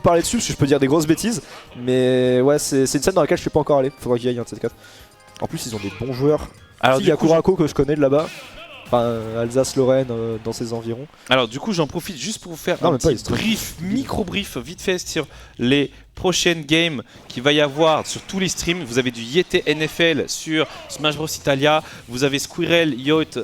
parler dessus parce que je peux dire des grosses bêtises. Mais ouais, c'est une scène dans laquelle je suis pas encore allé. Faudra que j'y aille un de ces quatre. En plus, ils ont des bons joueurs. Alors, il y a Kurako que je connais de là-bas. Enfin, Alsace-Lorraine dans ses environs. Alors du coup j'en profite juste pour vous faire un petit micro-brief vite fait sur les prochaines games qu'il va y avoir sur tous les streams. Vous avez du Yeti NFL sur Smash Bros Italia, vous avez Squirrel Yacht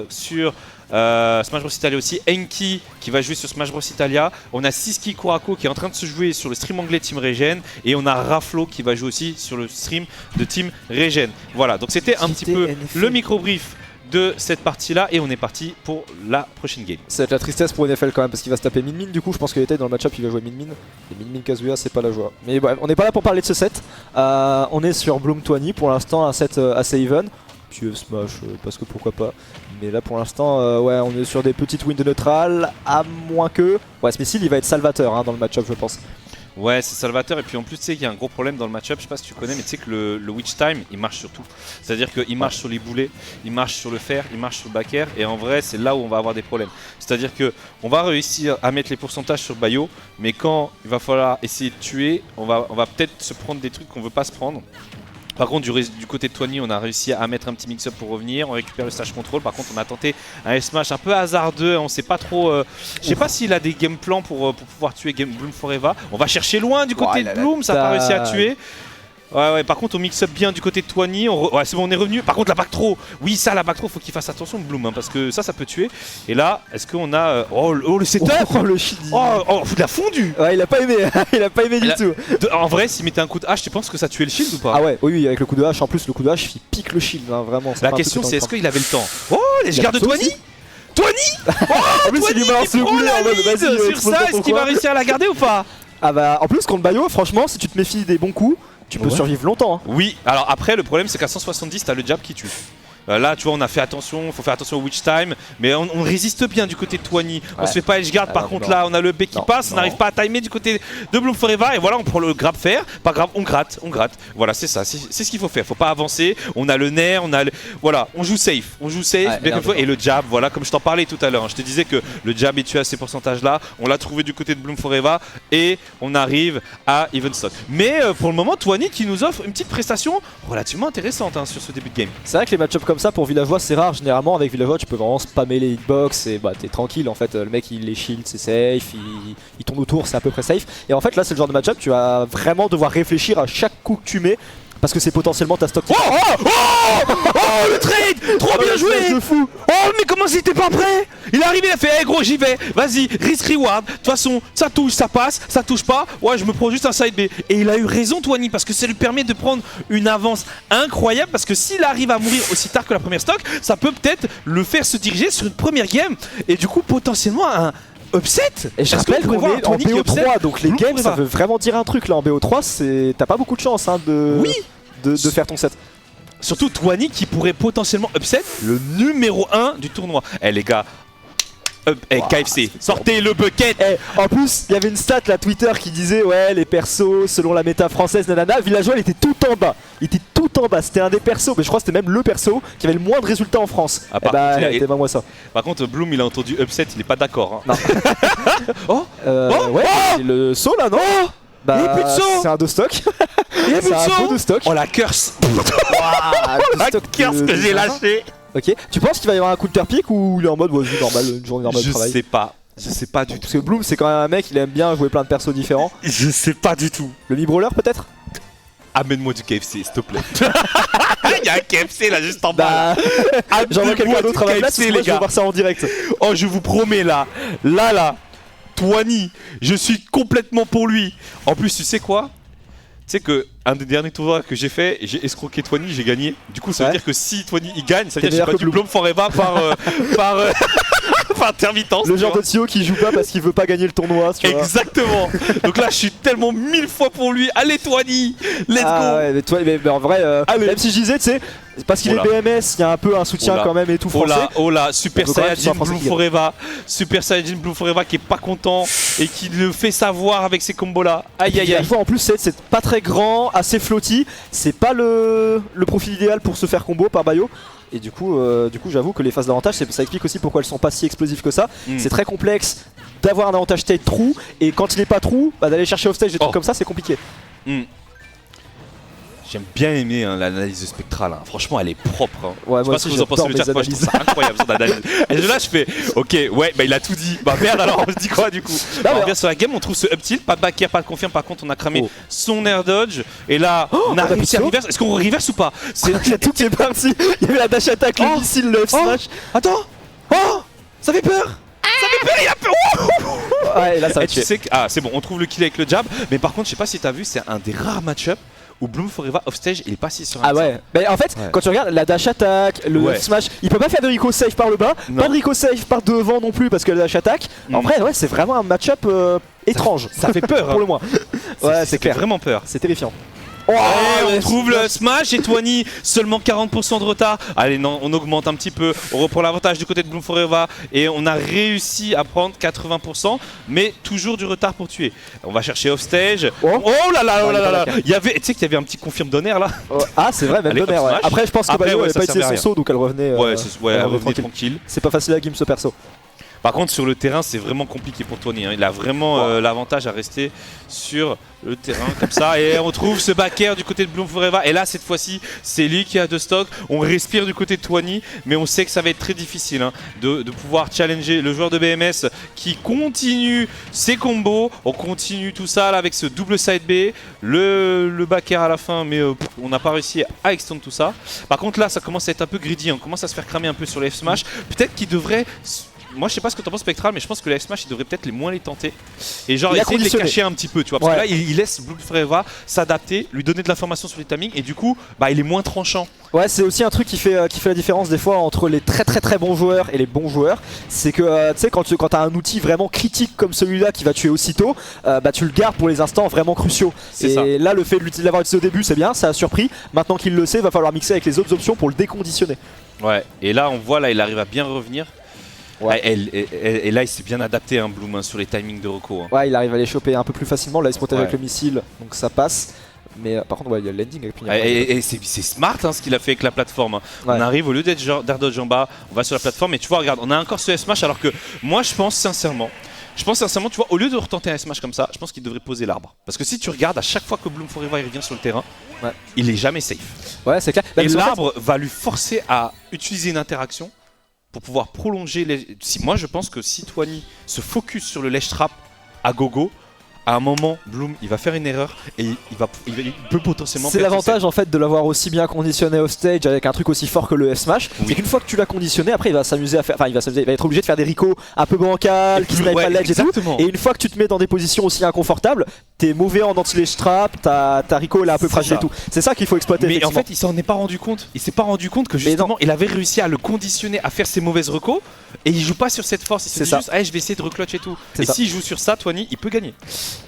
sur Smash Bros Italia aussi, Enki qui va jouer sur Smash Bros Italia, on a Siski Kurako qui est en train de se jouer sur le stream anglais Team Regen et on a Raflo qui va jouer aussi sur le stream de Team Regen. Voilà, donc c'était un petit peu le micro-brief de cette partie là et on est parti pour la prochaine game. Ça va être la tristesse pour NFL quand même parce qu'il va se taper Min Min, du coup je pense qu'il était dans le match-up, il va jouer Min Min et Min Min Kazuya c'est pas la joie. Mais bref, on n'est pas là pour parler de ce set, on est sur Bloom 20 pour l'instant, un set assez even, puis Smash parce que pourquoi pas, mais là pour l'instant ouais on est sur des petites wins de neutral, à moins que... Ouais ce missile il va être salvateur hein, dans le match-up je pense. Ouais, c'est salvateur et puis en plus tu sais qu'il y a un gros problème dans le match-up, je sais pas si tu connais mais tu sais que le Witch Time il marche sur tout. C'est-à-dire qu'il marche sur les boulets, il marche sur le fer, il marche sur le back air et en vrai c'est là où on va avoir des problèmes. C'est-à-dire que on va réussir à mettre les pourcentages sur Bayo mais quand il va falloir essayer de tuer, on va peut-être se prendre des trucs qu'on veut pas se prendre. Par contre du côté de Twani on a réussi à mettre un petit mix-up pour revenir, on récupère le stage control, par contre on a tenté un S-Smash un peu hasardeux, on sait pas trop, je sais pas s'il a des game plans pour pouvoir tuer Bloom Forever, on va chercher loin du côté de Bloom, ça n'a pas réussi à tuer. Ouais, par contre on mix up bien du côté de Twani, ouais c'est bon on est revenu, par contre la back throw, oui ça la back throw faut qu'il fasse attention Bloom hein, parce que ça peut tuer. Et là est-ce qu'on a, oh le setup, le shit, il a fondu. Ouais il a pas aimé, il a pas aimé du tout. En vrai s'il mettait un coup de hache tu penses que ça tuait le shield ou pas? Ah ouais, oui avec le coup de hache, en plus le coup de hache il pique le shield hein, vraiment. La question c'est est-ce qu'il avait le temps? Oh les gardes de Twani. Twani. Oh Twani il prend la lead sur ça, est-ce qu'il va réussir à la garder ou pas? Ah bah en plus contre Bayo franchement si tu te méfies des bons coups tu peux survivre longtemps hein. Oui, alors après le problème c'est qu'à 170 t'as le jab qui tue. Là tu vois on a fait attention, faut faire attention au witch time, mais on résiste bien du côté de Twani, on se fait pas edgeguard par contre là on a le B qui passe, on n'arrive pas à timer du côté de Bloom Forever et voilà on prend le grab fer, pas grave on gratte, voilà c'est ça, c'est ce qu'il faut faire, faut pas avancer, on a le nerf, on a le... voilà, on joue safe bien et le jab, voilà comme je t'en parlais tout à l'heure, hein, je te disais que le jab est tué à ces pourcentages là, on l'a trouvé du côté de Bloom Forever et on arrive à even stock. Mais pour le moment Twani qui nous offre une petite prestation relativement intéressante hein, sur ce début de game. C'est vrai que les match-ups comme ça pour Villageois c'est rare, généralement avec Villageois tu peux vraiment spammer les hitbox et bah t'es tranquille en fait, le mec il les shield c'est safe, il tourne autour c'est à peu près safe et en fait là c'est le genre de match-up tu vas vraiment devoir réfléchir à chaque coup que tu mets parce que c'est potentiellement ta stock. Oh le trade, trop bien joué. Fou. Oh mais comment c'était pas prêt? Il est arrivé, il a fait hey, gros j'y vais, vas-y, risk reward, de toute façon ça touche, ça passe, ça touche pas, ouais je me prends juste un side B. Et il a eu raison Twani parce que ça lui permet de prendre une avance incroyable parce que s'il arrive à mourir aussi tard que la première stock, ça peut peut-être le faire se diriger sur une première game et du coup potentiellement un upset. Et je rappelle qu'on est en BO3 donc les games ça veut vraiment dire un truc là en BO3 t'as pas beaucoup de chance hein, de faire ton set. Surtout Twani qui pourrait potentiellement upset le numéro 1 du tournoi. Eh les gars, KFC, sortez le bucket. En plus, il y avait une stat là Twitter qui disait ouais les persos selon la méta française nanana, Villageois il était tout en bas. Il était tout en bas, c'était un des persos, mais je crois que c'était même le perso qui avait le moins de résultats en France. C'était moi ça. Par contre Bloom il a entendu upset, il est pas d'accord. Hein. Non. Ouais, le saut là non. Il n'y a plus de saut. C'est un 2 stock. Il n'y a plus de saut. De stock. Oh la curse. La curse que j'ai lâché. Ok, tu penses qu'il va y avoir un counter pick ou il est en mode vas-y normal, une journée normale de travail? Je sais pas du tout. Parce que Bloom c'est quand même un mec, il aime bien jouer plein de persos différents. Je sais pas du tout. Le mi-brawler peut-être? Amène-moi du KFC s'il te plaît. Il y a un KFC là juste en bas. J'en vois quelqu'un d'autre à ma place, les gars. Je vais voir ça en direct. Oh je vous promets là. Twani, je suis complètement pour lui. En plus, tu sais quoi? Tu sais que un des derniers tournois que j'ai fait, j'ai escroqué Twani, j'ai gagné. Du coup, ça veut dire que si Twani il gagne, ça veut dire que j'ai pas du Bloom Forever par intermittence. Le genre de Tio qui joue pas parce qu'il veut pas gagner le tournoi. Exactement. Donc là, je suis tellement 1000 fois pour lui. Allez, Twani, let's go. Ouais, mais en vrai, même si je disais, tu sais, parce qu'il est BMS, il y a un peu un soutien quand même et tout français. Oh là, Super Saiyajin Bloom Forever. Super Saiyajin Bloom Forever qui est pas content et qui le fait savoir avec ces combos là. Aïe aïe aïe. En plus, c'est pas très grand, assez floaty. C'est pas le profil idéal pour se faire combo par Bayo. Et du coup j'avoue que les phases d'avantage, ça explique aussi pourquoi elles sont pas si explosives que ça. C'est très complexe. d'avoir un avantage state true, et quand il est pas true, bah, d'aller chercher off stage des trucs comme ça, c'est compliqué. J'aime bien aimer l'analyse spectrale, hein. Franchement elle est propre. Hein. Ouais, je sais pas ce que vous en pensez, le chat, moi je trouve ça incroyable son analyse. Et là je fais, ok, ouais, bah il a tout dit. Bah merde, alors on se dit quoi du coup? On revient sur la game, on trouve ce up tilt, pas de back air, pas de confirm, par contre on a cramé son air dodge. Et là, on a réussi à reverse. Est-ce qu'on reverse ou pas? Il y a tout qui est parti. Il y avait la dash attack, le missile, le smash. Attends, ça fait peur. Ça fait peur, il a peur. Ouais, et là ça va tu sais que, c'est bon, on trouve le kill avec le jab. Mais par contre, je sais pas si t'as vu, c'est un des rares match-up où Bloom Forever offstage il est pas si sur un ouais. Mais en fait, quand tu regardes la dash attack, le smash, il peut pas faire de Rico save par le bas, pas de Rico save par devant non plus parce que la dash attack. En vrai, ouais, c'est vraiment un match-up étrange. Ça fait peur pour le moins. Ouais, c'est clair. Vraiment peur. C'est terrifiant. On trouve le smash et Twani seulement 40% de retard. Allez non, on augmente un petit peu, on reprend l'avantage du côté de Bloom Forever et on a réussi à prendre 80%, mais toujours du retard pour tuer. On va chercher offstage. Oh là là. Il y avait, tu sais qu'il y avait un petit confirme d'honneur là. Ah c'est vrai, même d'honneur. Ouais. Après je pense que Bayo avait pas utilisé son saut donc elle revenait. Elle revenait tranquille. C'est pas facile à game ce perso. Par contre sur le terrain c'est vraiment compliqué pour Twani, hein. Il a vraiment l'avantage à rester sur le terrain comme ça. Et on trouve ce back air du côté de Bloom Forever. Et là cette fois-ci c'est lui qui a de stock. On respire du côté de Twani, mais on sait que ça va être très difficile hein, de pouvoir challenger le joueur de BMS qui continue ses combos. On continue tout ça là, avec ce double side B, le back air à la fin, mais on n'a pas réussi à extendre tout ça. Par contre là ça commence à être un peu greedy, on commence à se faire cramer un peu sur les F-Smash. Peut-être qu'il devrait... Moi je sais pas ce que t'en penses Spectral, mais je pense que les F-Smash il devrait peut-être les moins les tenter et genre essayer de les cacher un petit peu, tu vois, parce que là il laisse Bloom Forever s'adapter, lui donner de l'information sur les timings et du coup bah il est moins tranchant. Ouais, c'est aussi un truc qui fait la différence des fois entre les très bons joueurs et les bons joueurs, c'est que tu sais quand t'as un outil vraiment critique comme celui-là qui va tuer aussitôt, bah tu le gardes pour les instants vraiment cruciaux. Et là le fait de l'avoir utilisé au début c'est bien, ça a surpris, maintenant qu'il le sait il va falloir mixer avec les autres options pour le déconditionner. Ouais, et là on voit là il arrive à bien revenir. Ouais, et là il s'est bien adapté hein, Bloom hein, sur les timings de reco. Hein. Ouais, il arrive à les choper un peu plus facilement, là il se protège avec le missile, donc ça passe. Mais par contre, il y a le landing avec et c'est smart hein, ce qu'il a fait avec la plateforme. Hein. On arrive, au lieu d'être d'air dodge en bas, on va sur la plateforme et tu vois, regarde, on a encore ce S-Smash alors que moi je pense sincèrement, tu vois, au lieu de retenter un S-Smash comme ça, je pense qu'il devrait poser l'arbre. Parce que si tu regardes, à chaque fois que Bloom Forever il revient sur le terrain, il est jamais safe. Ouais, c'est clair. Et l'arbre va lui forcer à utiliser une interaction pour pouvoir prolonger les... Moi je pense que si Twani se focus sur le ledge trap à gogo, à un moment Bloom il va faire une erreur et il peut potentiellement... C'est l'avantage en fait de l'avoir aussi bien conditionné au stage avec un truc aussi fort que le F-Smash, c'est qu'une fois que tu l'as conditionné, après il va s'amuser à faire... Enfin il va être obligé de faire des ricots un peu bancals, qui snipe pas le ledge et tout. Et une fois que tu te mets dans des positions aussi inconfortables, t'es mauvais en anti-ledge trap, ta Rico elle est un peu fragile et tout. C'est ça qu'il faut exploiter. Mais en fait il s'en est pas rendu compte. Il s'est pas rendu compte que justement il avait réussi à le conditionner à faire ses mauvaises recos et il joue pas sur cette force. Il se dit juste je vais essayer de reclutch et tout. Et s'il joue sur ça, Twani il peut gagner.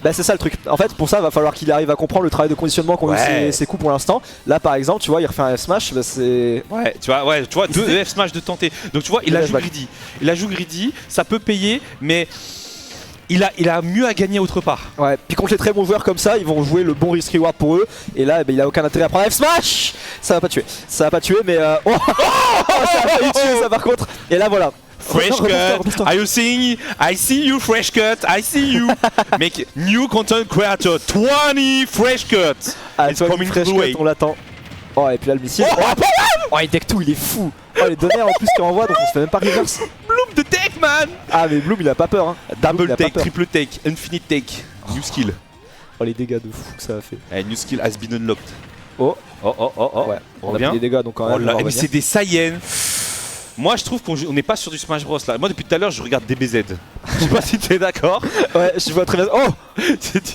Bah c'est ça le truc. En fait pour ça il va falloir qu'il arrive à comprendre le travail de conditionnement qu'ont eu ses coups pour l'instant. Là par exemple tu vois il refait un F-Smash, bah c'est... tu vois deux F-Smash de tenter. Donc tu vois il a joué greedy. Il a joué greedy, ça peut payer mais... Il a mieux à gagner autre part. Ouais, puis contre les très bons joueurs comme ça, ils vont jouer le bon risk reward pour eux. Et là, il a aucun intérêt à prendre F-Smash. Ça va pas tuer. Ça va pas tuer, mais ça a failli tuer ça par contre. Et là voilà. Fresh cut, are you seeing? I see you, fresh cut, I see you. Make new content creator, 20 fresh cut. It's coming fresh cut, on l'attend. Oh, et puis là le missile. Oh, il deck tout, il est fou. Oh, les données en plus qu'il envoie, donc on se fait même pas reverse. Bloom de take, man. Ah, mais Bloom il a pas peur, hein. Double take, triple take, infinite take, new skill. Oh, les dégâts de fou que ça a fait. New skill has been unlocked. Oh. Ouais, on a pris des dégâts donc quand même. Mais c'est des Saiyans. Moi je trouve qu'on n'est pas sur du Smash Bros là. Moi depuis tout à l'heure je regarde DBZ. Je sais pas si t'es d'accord. Ouais, je vois très bien. Oh,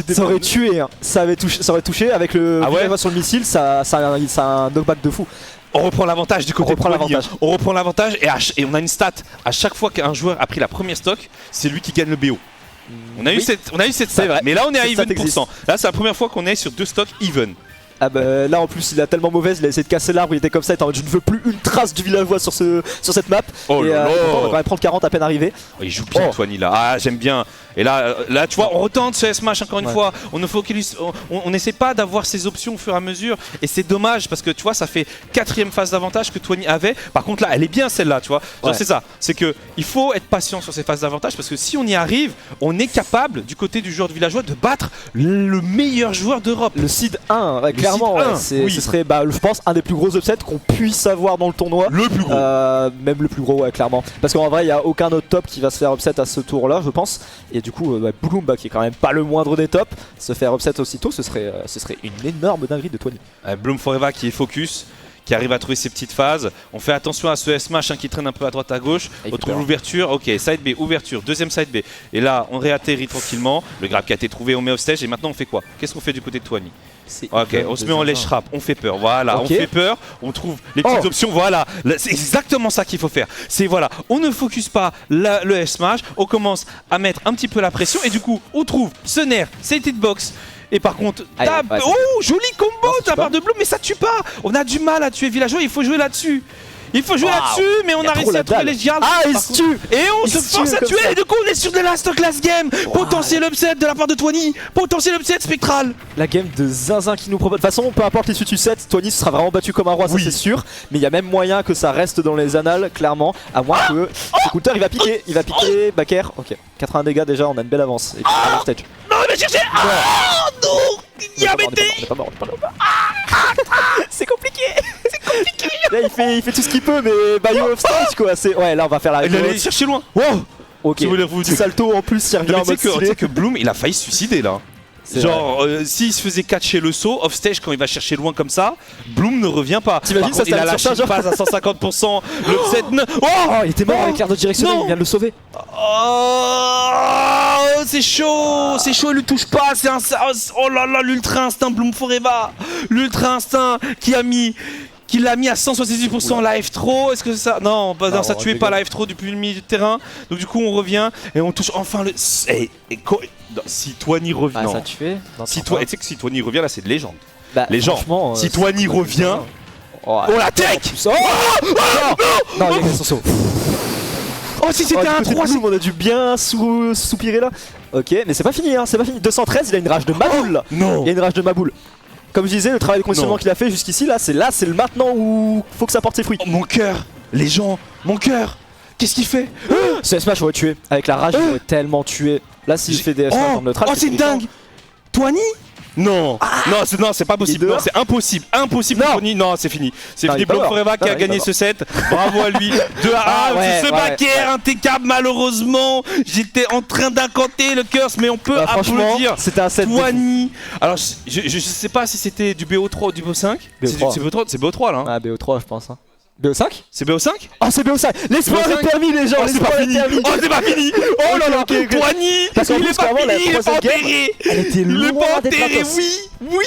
ça aurait tué, hein. Ça aurait touché avec le sur le missile, ça a un knockback de fou. On reprend l'avantage du côté de Twani. On reprend l'avantage et on a une stat. À chaque fois qu'un joueur a pris la première stock, c'est lui qui gagne le BO. On a eu cette stat. Mais là on est à even %. Là c'est la première fois qu'on est sur deux stocks even. Ah bah là en plus il a tellement mauvaise, il a essayé de casser l'arbre, il était comme ça, il était en mode je ne veux plus une trace du villageois sur cette map. Oh et là là. on va quand même prendre 40 à peine arrivé. Oh, il joue bien Twani là, ah j'aime bien. Et là tu vois, on retente ce S-Smash encore une fois, on ne focalise, on n'essaie pas d'avoir ces options au fur et à mesure. Et c'est dommage parce que tu vois, ça fait 4ème phase d'avantage que Twani avait. Par contre là, elle est bien celle-là, tu vois. C'est ça, c'est que il faut être patient sur ces phases d'avantage parce que si on y arrive, on est capable du côté du joueur de villageois de battre le meilleur joueur d'Europe. Le Seed 1, ouais, clairement, Seed 1, ce serait je pense un des plus gros upsets qu'on puisse avoir dans le tournoi. Le plus gros. Même le plus gros, ouais, clairement. Parce qu'en vrai, il n'y a aucun autre top qui va se faire upset à ce tour-là, je pense. Et du coup, Bloom, qui est quand même pas le moindre des tops, se faire upset aussitôt, ce serait une énorme dinguerie de Twani. Bloom Forever qui est focus, qui arrive à trouver ses petites phases. On fait attention à ce S-Smash qui traîne un peu à droite à gauche. On trouve l'ouverture, ok, side B, ouverture, deuxième side B. Et là, on réatterrit tranquillement. Le grab qui a été trouvé, on met off stage. Et maintenant, on fait quoi? Qu'est-ce qu'on fait du côté de Twani? Ok, on se met en lèche rap, on fait peur, voilà, on fait peur, on trouve les petites options, voilà, c'est exactement ça qu'il faut faire. C'est voilà, on ne focus pas le S-Smash, on commence à mettre un petit peu la pression et du coup, on trouve ce nerf, cette hitbox. Et par contre, joli combo de la part de Bloom, mais ça tue pas. On a du mal à tuer villageois, il faut jouer là-dessus. Il faut jouer là-dessus, mais on a réussi à trouver les Giants. Ah, il se tue. Et on se force à tuer, et du coup on est sur de last class game. Potentiel upset de la part de Twani, potentiel upset spectral. La game de zinzin qui nous propose. De toute façon, peu importe les suites 7, Twani sera vraiment battu comme un roi, ça c'est sûr. Mais il y a même moyen que ça reste dans les annales, clairement. À moins que ce counter il va piquer Baker. Ok, 80 dégâts déjà, on a une belle avance. Et puis, stage. Non, il va chercher. Non, il a metté. C'est compliqué. Là il fait tout ce qu'il peut, mais Bayo off stage quoi. Ouais, là on va faire la. Il allait chercher loin. Ok, petit salto en plus, il revient en mode tu sais que Bloom il a failli se suicider là. Genre, s'il se faisait catcher le saut, off stage quand il va chercher loin comme ça, Bloom ne revient pas. T'imagines ça, il a lâché une phase à 150%. Le set. Il était mort avec l'air de directionnel, il vient de le sauver. Oh, c'est chaud, il le touche pas. C'est un. Oh là là, l'ultra instinct Bloom Forever. L'ultra instinct qui l'a mis à 178% la F-Throw. Est-ce que ça. Non, non ça tuait pas la F-Throw depuis le milieu du terrain. Donc du coup on revient et on touche enfin le. Si Twani revient. Ça tuait. Tu sais que si Twani revient là c'est de légende. Légende. Si Twani revient. On la tech. Non, il a son saut. Oh si c'était un 3, on a dû bien soupirer là. Ok, mais c'est pas fini, hein, c'est pas fini. 213, il a une rage de maboule là. Non. Il a une rage de maboule. Comme je disais, le travail de conditionnement qu'il a fait jusqu'ici, là, c'est le maintenant où faut que ça porte ses fruits. Oh, mon cœur, les gens, mon cœur, qu'est-ce qu'il fait? Ce S-Smash aurait tué. Avec la rage, il aurait tellement tué. Là, s'il fait des S-Smash en neutral. Oh, c'est dingue! Twani? Non, non, c'est pas possible, non, c'est impossible, Twani, non, c'est fini. C'est fini, Bloom Forever qui a gagné ce set, bravo à lui, 2 à 1, ce backer impeccable malheureusement, j'étais en train d'incanter le curse, mais on peut applaudir. C'était un set Twani. Alors, je sais pas si c'était du BO3 ou du BO5, c'est BO3 là. Hein. Ah, BO3 je pense. Hein. BO5? C'est BO5? Oh c'est BO5! L'espoir est permis les gens! C'est pas fini! Oh c'est pas fini! Oh là là! Twani! Il est pas fini! Il est pas enterré! Elle était loin d'être gratos! Oui!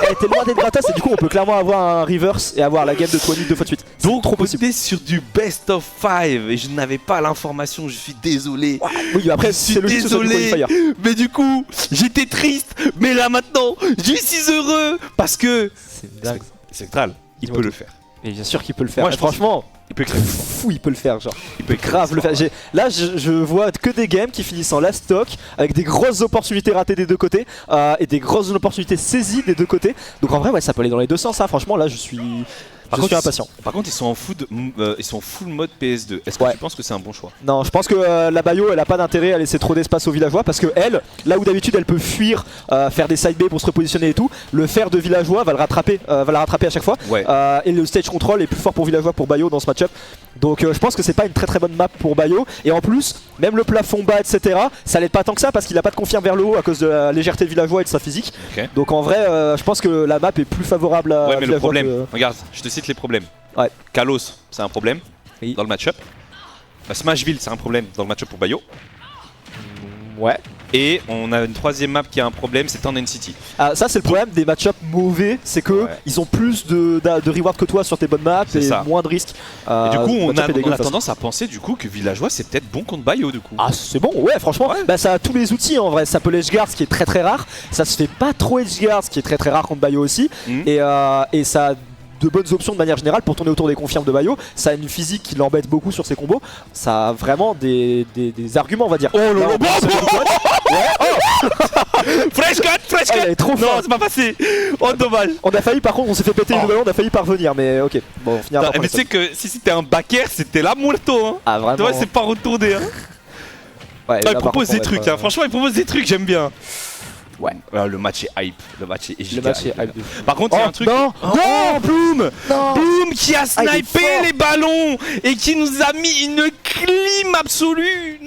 Elle était loin d'être gratos et du coup on peut clairement avoir un reverse et avoir la game de Twani 2 fois de suite. Donc trop possible! On était sur du best of 5 et je n'avais pas l'information, je suis désolé! Oui après c'est le désolé! Mais du coup j'étais triste! Mais là maintenant je suis heureux! Parce que... C'est dingue! Spectral, il peut le faire! Et bien sûr qu'il peut le faire. Moi, franchement, il peut fou, il peut le faire, genre. Il peut grave le faire. Là, je vois que des games qui finissent en last stock avec des grosses opportunités ratées des deux côtés et des grosses opportunités saisies des deux côtés. Donc en vrai, ouais, ça peut aller dans les deux sens. Hein. Franchement, là, je suis impatient. Par contre, ils sont en full mode PS2. Est-ce que tu penses que c'est un bon choix? Non, je pense que la Bayo, elle a pas d'intérêt à laisser trop d'espace aux villageois parce que elle, là où d'habitude elle peut fuir, faire des side B pour se repositionner et tout, le fer de villageois va la rattraper à chaque fois. Ouais. Et le stage control est plus fort pour villageois pour Bayo dans ce match-up. Donc je pense que c'est pas une très bonne map pour Bayo. Et en plus, même le plafond bas, etc., ça l'aide pas tant que ça parce qu'il a pas de confirme vers le haut à cause de la légèreté de villageois et de sa physique. Okay. Donc en vrai, je pense que la map est plus favorable à mais le problème, regarde, je te cite les problèmes. Ouais. Kalos, c'est un problème dans le match-up. Smashville, c'est un problème dans le match-up pour Bayo. Ouais. Et on a une troisième map qui a un problème, c'est en NCT. Ah, ça c'est le problème des match-up mauvais, c'est que ils ont plus de reward que toi sur tes bonnes maps et moins de risques. Et du coup on a tendance à penser du coup que Villageois c'est peut-être bon contre Bayo du coup. Ah c'est bon, ouais franchement, bah, ça a tous les outils en vrai, ça peut l'edgeguard ce qui est très rare, ça se fait pas trop edgeguard ce qui est très rare contre Bayo aussi, et ça a de bonnes options de manière générale pour tourner autour des confirmes de Bayo. Ça a une physique qui l'embête beaucoup sur ses combos. Ça a vraiment des arguments, on va dire. Oh là Fresh cut, elle est trop non, c'est pas passé. Oh dommage. On a failli, par contre, on s'est fait péter les deux ballons, on a failli parvenir, mais ok. Bon, on finira par mais tu sais que si c'était un backer, c'était la muerto. Hein. Ah vraiment. Toi, c'est pas retourné. Hein. Ouais, il propose des trucs, hein. Franchement, il propose des trucs, j'aime bien. Ouais. Le match est hype. Le match est giga hype. hype. Par contre, il y a un truc. Non, Bloom Bloom qui a snipé les ballons et qui nous a mis une clim absolue.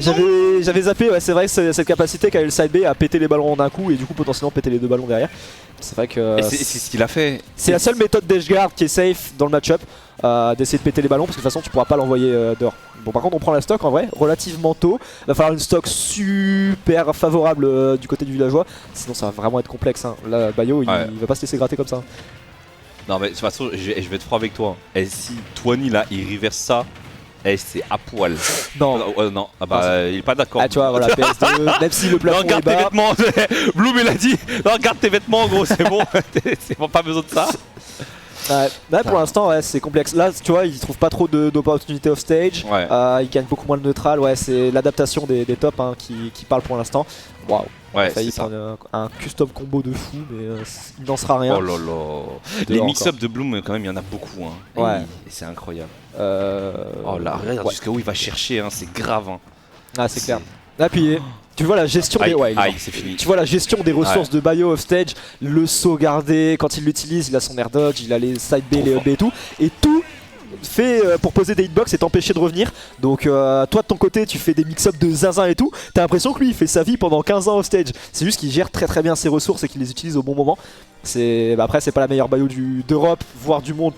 J'avais zappé, ouais, c'est vrai, cette capacité qu'a eu le side B à péter les ballons en un coup et du coup potentiellement péter les deux ballons derrière. C'est vrai que. C'est ce qu'il a fait. C'est la seule méthode d'edgeguard qui est safe dans le match-up, d'essayer de péter les ballons parce que de toute façon tu pourras pas l'envoyer dehors. Bon, par contre, on prend la stock en vrai, relativement tôt. Il va falloir une stock super favorable du côté du Villageois, sinon ça va vraiment être complexe. Hein. Là, Bayo, il va pas se laisser gratter comme ça. Non, mais de toute façon, je vais être franc avec toi. Et si Twani là, il reverse ça, c'est à poil. Non, non, ah bah, il est pas d'accord. Ah, tu vois, voilà, PS2, même si le plafond regarde est bas. tes vêtements, Bloom il a dit, non, regarde tes vêtements, gros, c'est bon, c'est pas besoin de ça. Là pour l'instant ouais, c'est complexe. Là tu vois il trouve pas trop d'opportunités off stage, il gagne beaucoup moins de neutral, ouais c'est l'adaptation des tops hein, qui parle pour l'instant. Waouh, ouais, il a failli prendre un custom combo de fou mais il n'en sera rien. Oh là là. Les mix-up de Bloom quand même il y en a beaucoup hein. Ouais. Et c'est incroyable. Oh là, regarde jusqu'à où il va chercher, hein, c'est grave. Hein. Ah c'est clair. Là puis tu vois la gestion des c'est fini. Tu vois la gestion des ressources de Bayo off stage, le sauvegarder, quand il l'utilise, il a son air dodge, il a les side B, les up B et tout fait pour poser des hitbox et t'empêcher de revenir. Donc toi de ton côté tu fais des mix-up de zinzin et tout, t'as l'impression que lui il fait sa vie pendant 15 ans off stage. C'est juste qu'il gère très bien ses ressources et qu'il les utilise au bon moment. Après c'est pas la meilleure Bayo d'Europe, voire du monde.